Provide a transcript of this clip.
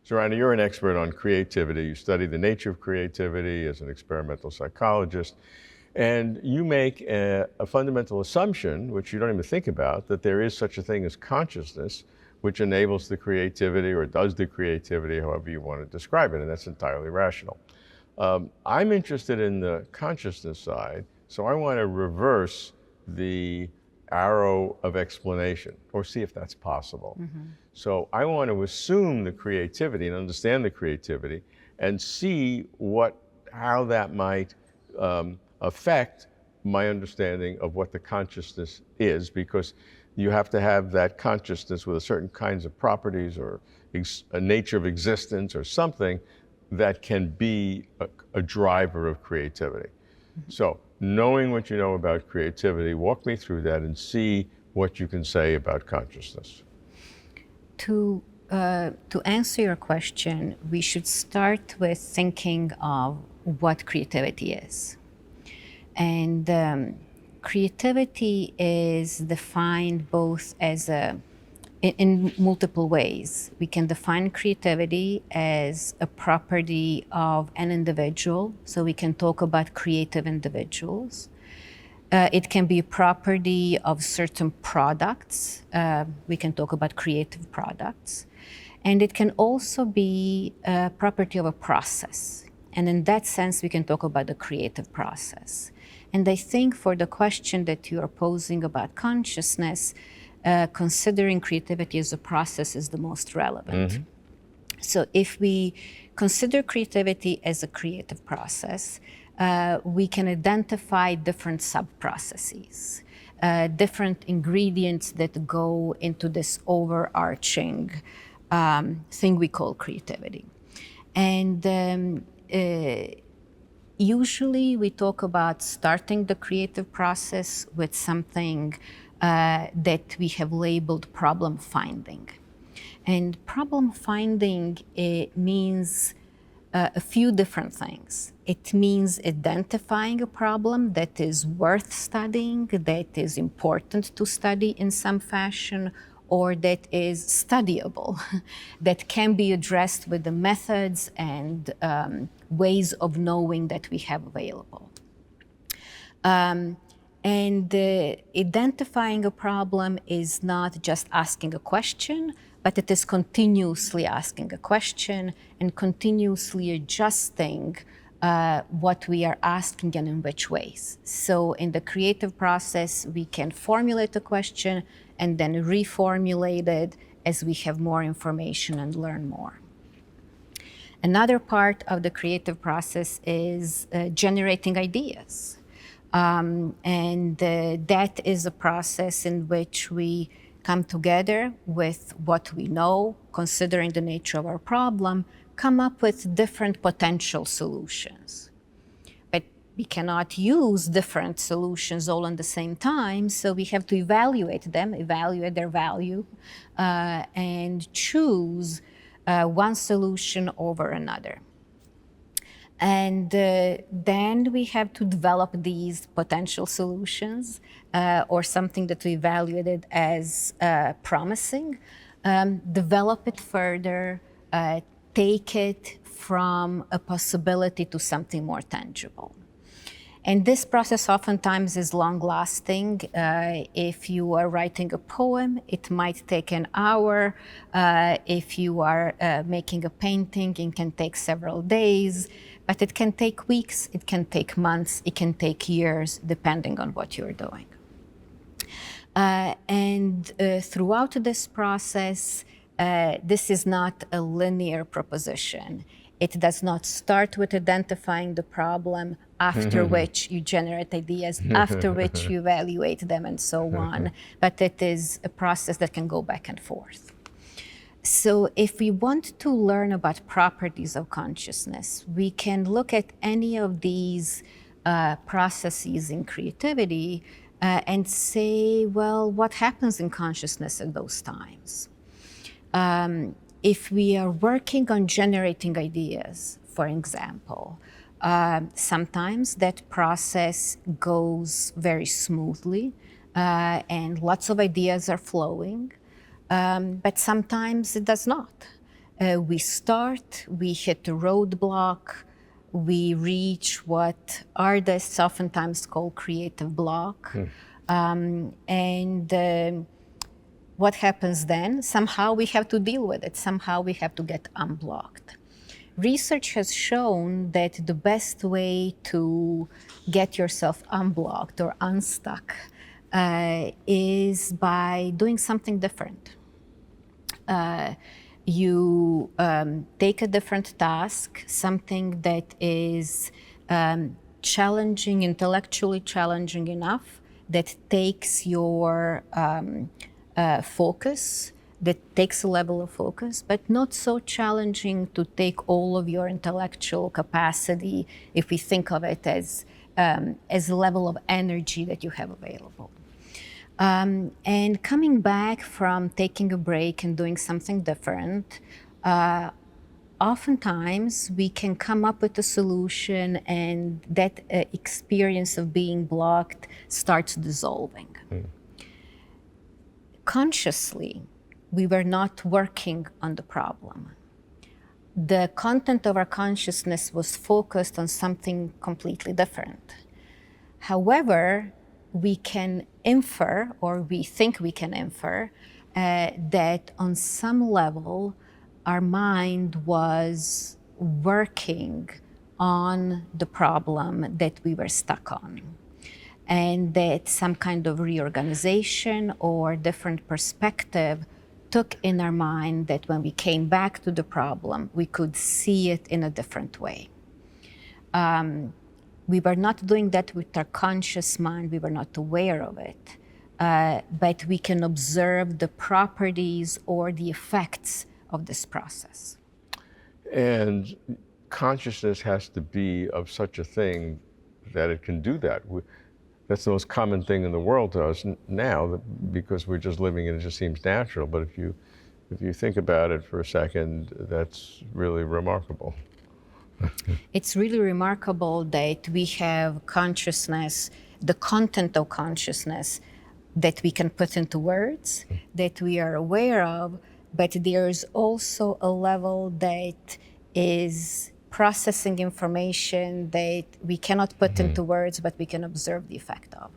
Zorana, you're an expert on creativity. You study the nature of creativity as an experimental psychologist. And you make a fundamental assumption, which you don't even think about, that there is such a thing as consciousness, which enables the creativity or does the creativity, however you want to describe it, and that's entirely rational. I'm interested in the consciousness side, so I want to reverse the arrow of explanation or see if that's possible. So I want to assume the creativity and understand the creativity and see how that might affect my understanding of what the consciousness is, because you have to have that consciousness with a certain kinds of properties or a nature of existence or something that can be a driver of creativity. So knowing what you know about creativity, walk me through that and see what you can say about consciousness. To answer your question, we should start with thinking of what creativity is. And creativity is defined both as in multiple ways. We can define creativity as a property of an individual, so we can talk about creative individuals. It can be a property of certain products. We can talk about creative products. And it can also be a property of a process. And in that sense, we can talk about the creative process. And I think for the question that you are posing about consciousness, considering creativity as a process is the most relevant. So if we consider creativity as a creative process, we can identify different sub-processes, different ingredients that go into this overarching thing we call creativity. And usually we talk about starting the creative process with something that we have labeled problem finding. And problem finding, it means a few different things. It means identifying a problem that is worth studying, that is important to study in some fashion, or that is studyable, that can be addressed with the methods and ways of knowing that we have available. And identifying a problem is not just asking a question, but it is continuously asking a question and continuously adjusting what we are asking and in which ways. So in the creative process, we can formulate a question and then reformulate it as we have more information and learn more. Another part of the creative process is generating ideas. That is a process in which we come together with what we know, considering the nature of our problem, come up with different potential solutions. But we cannot use different solutions all at the same time, so we have to evaluate them, evaluate their value, and choose one solution over another. And then we have to develop these potential solutions or something that we evaluated as promising, develop it further, take it from a possibility to something more tangible. And this process oftentimes is long-lasting. If you are writing a poem, it might take an hour. If you are making a painting, it can take several days. But it can take weeks, it can take months, it can take years, depending on what you're doing. Throughout this process, this is not a linear proposition. It does not start with identifying the problem, after which you generate ideas, after which you evaluate them, and so on. But it is a process that can go back and forth. So if we want to learn about properties of consciousness, we can look at any of these processes in creativity and say, well, what happens in consciousness at those times? If we are working on generating ideas, for example, sometimes that process goes very smoothly and lots of ideas are flowing, but sometimes it does not. We start, we hit a roadblock, we reach what artists oftentimes call creative block. What happens then? Somehow we have to deal with it. Somehow we have to get unblocked. Research has shown that the best way to get yourself unblocked or unstuck is by doing something different. You take a different task, something that is challenging, intellectually challenging enough, that takes your focus, that takes a level of focus, but not so challenging to take all of your intellectual capacity, if we think of it as a level of energy that you have available. And coming back from taking a break and doing something different, oftentimes we can come up with a solution, and that experience of being blocked starts dissolving. Consciously, we were not working on the problem. The content of our consciousness was focused on something completely different. However, we can infer, or we think we can infer, that on some level, our mind was working on the problem that we were stuck on. And that some kind of reorganization or different perspective took in our mind that when we came back to the problem, we could see it in a different way. We were not doing that with our conscious mind, we were not aware of it, but we can observe the properties or the effects of this process. And consciousness has to be of such a thing that it can do that. That's the most common thing in the world to us now, because we're just living and it just seems natural. But if you think about it for a second, that's really remarkable. It's really remarkable that we have consciousness, the content of consciousness that we can put into words, that we are aware of, but there's also a level that is processing information that we cannot put into words, but we can observe the effect of.